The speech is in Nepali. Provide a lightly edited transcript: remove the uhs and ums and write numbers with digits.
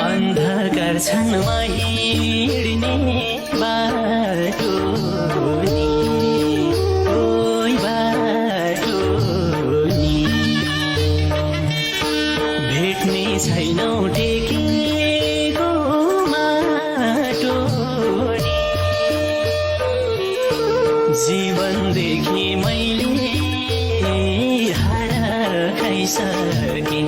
अन्धकार छन्मा हिँड्ने बाटो नि, ओइ बाटो नि, भेट्ने छैनौ टेकेको माटो नि, जीवनदेखि मैले हार खाइसकेँ।